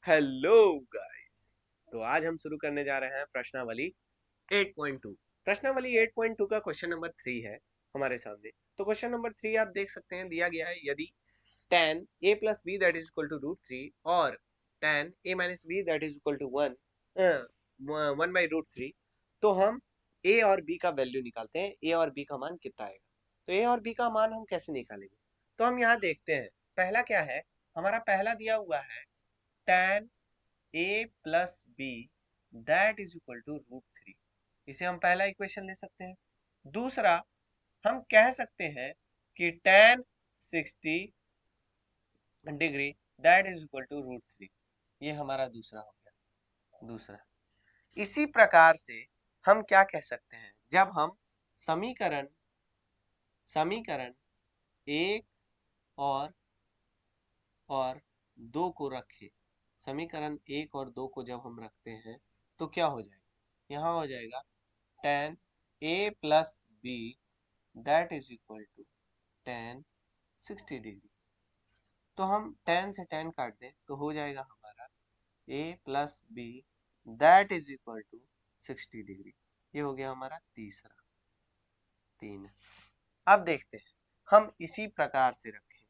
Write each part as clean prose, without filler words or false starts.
Hello guys. तो आज हम शुरू करने जा रहे हैं प्रश्नावली 8.2। प्रश्नावली 8.2 का क्वेश्चन नंबर 3 है हमारे सामने। तो क्वेश्चन नंबर 3 आप देख सकते हैं, दिया गया है यदि tan a plus B that is equal to root three और tan a minus B that is equal to one, 1/√3, तो हम a और b का वैल्यू निकालते हैं। a और b का मान कितना आएगा? तो a और b का मान हम कैसे निकालेंगे? तो हम यहाँ देखते हैं, पहला क्या है, हमारा पहला दिया हुआ है tan a plus B that is equal to root three. इसे हम पहला इक्वेशन ले सकते हैं। दूसरा, हम कह सकते हैं कि tan 60 degree that is equal to root three. ये हमारा दूसरा हो गया। दूसरा, इसी प्रकार से हम क्या कह सकते हैं, जब हम समीकरण समीकरण एक और और दो को रखें, समीकरण एक और दो को जब हम रखते हैं तो क्या हो जाएगा? यहाँ हो जाएगा tan a plus B that is equal to tan 60 degree. तो हम tan से tan काट दें तो हो जाएगा हमारा a plus B that is equal to 60 degree. ये हो गया हमारा तीसरा। तीन, अब देखते हैं, हम इसी प्रकार से रखें,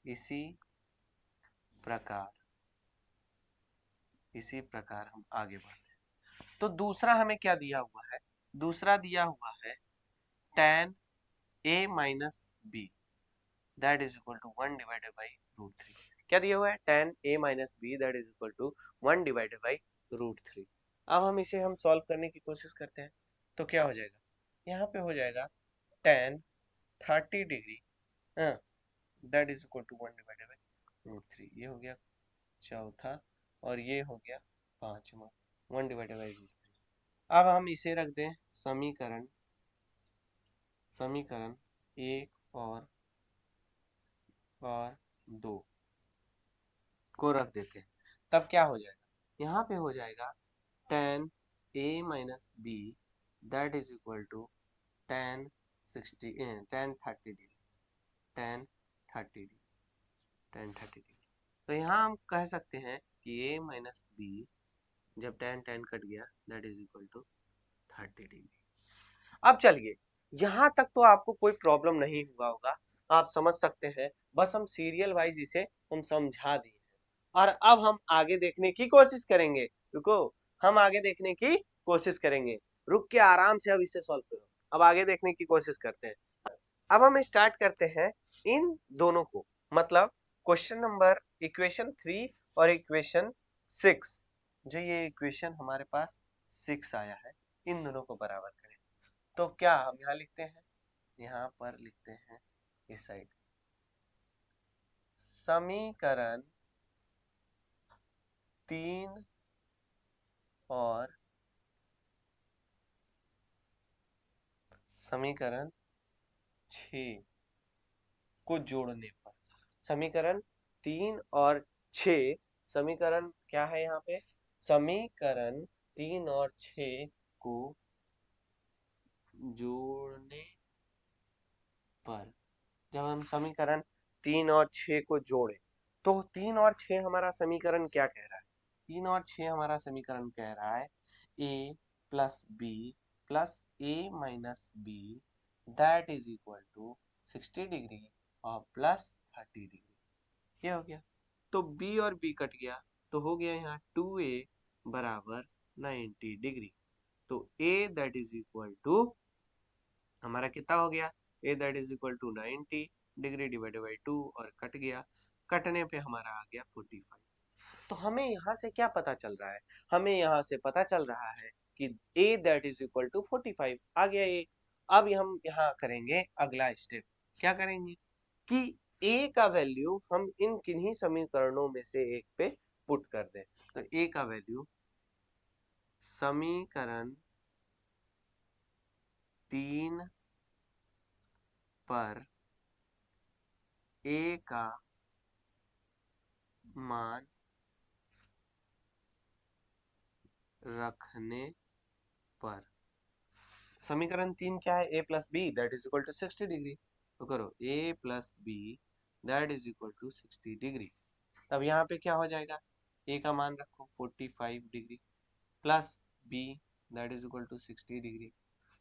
इसी प्रकार इसी प्रकार हम आगे बढ़ते हैं। तो दूसरा हमें क्या दिया हुआ है? दूसरा दिया हुआ है tan a minus B that is equal to 1/√3। क्या दिया हुआ है? tan a minus B that is equal to 1/√3। अब हम इसे सॉल्व करने की कोशिश करते हैं। तो क्या हो जाएगा? यहाँ पे हो जाएगा tan 30 degree that is equal to 1/√3। ये हो गया चौथा और ये हो गया पांचवा, 1/√3। अब हम इसे रख दें समीकरण समीकरण एक और दो को रख देते हैं। तब क्या हो जाएगा? यहाँ पे हो जाएगा tan a minus B that is equal to tan 30 degree tan 30 degree tan 30 degree. तो यहाँ हम कह सकते हैं कि a माइनस बी, जब tan tan कट गया, that is equal to 30 degree. अब चलिए, यहाँ तक तो आपको कोई प्रॉब्लम नहीं हुआ होगा, आप समझ सकते हैं। बस हम सीरियल वाइज इसे हम समझा दिए हैं और अब हम आगे देखने की कोशिश करेंगे। रुको, हम आगे देखने की कोशिश करेंगे। रुक के आराम से अब इसे सॉल्व करो। अब आगे देखने की कोशिश करते हैं। अब हम स्टार्ट करते हैं इन दोनों को, मतलब क्वेश्चन नंबर इक्वेशन 3 और इक्वेशन 6। जो ये इक्वेशन हमारे पास 6 आया है, इन दोनों को बराबर करें। तो क्या हम यहाँ लिखते हैं? यहाँ पर लिखते हैं इस साइड, समीकरण 3 और समीकरण 6 को जोड़ने पर, समीकरण 3 और 6, समीकरण क्या है यहाँ पे? समीकरण 3 और 6 को जोड़ने पर, जब हम समीकरण 3 और 6 को जोड़े तो 3 और 6 हमारा समीकरण क्या कह रहा है? 3 और 6 हमारा समीकरण कह रहा है a plus B plus a minus B that is equal to 60 degree और प्लस 30 डिग्री। ये हो गया। तो b और b कट गया तो हो गया यहाँ 2a बराबर 90 डिग्री। तो a that is equal to हमारा कितना हो गया? a that is equal to 90 degree divided by 2 और कट गया। कटने पे हमारा आ गया 45। तो हमें यहाँ से क्या पता चल रहा है? हमें यहाँ से पता चल रहा है कि a that is equal to 45 आ गया a। अब हम यहाँ करेंगे अगला स्टेप। क्या करेंगे कि a का वैल्यू हम इन किन्हीं समीकरणों में से एक पे पुट कर दें। तो a का वैल्यू समीकरण 3 पर a का मान रखने पर, समीकरण 3 क्या है? a plus B that is equal to 60 degree. तो करो a plus B that is equal to 60 degree. तब यहाँ पे क्या हो जाएगा? ए का मान रखो 45 degree plus B that is equal to 60 degree.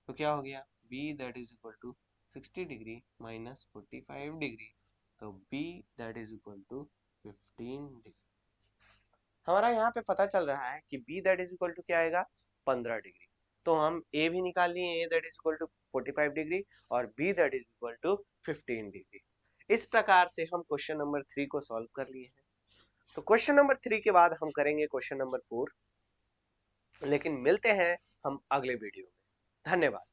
तो क्या हो गया, B that is equal to 60 degree minus 45 degree, तो B that is equal to 15 degree. हमारा यहाँ पे पता चल रहा है कि B that is equal to क्या आएगा, 15 डिग्री। तो हम ए भी निकाल लिए, A that is equal to 45 degree और B that is equal to 15 degree. इस प्रकार से हम क्वेश्चन नंबर 3 को सॉल्व कर लिए हैं। तो क्वेश्चन नंबर 3 के बाद हम करेंगे क्वेश्चन नंबर 4। लेकिन मिलते हैं हम अगले वीडियो में। धन्यवाद।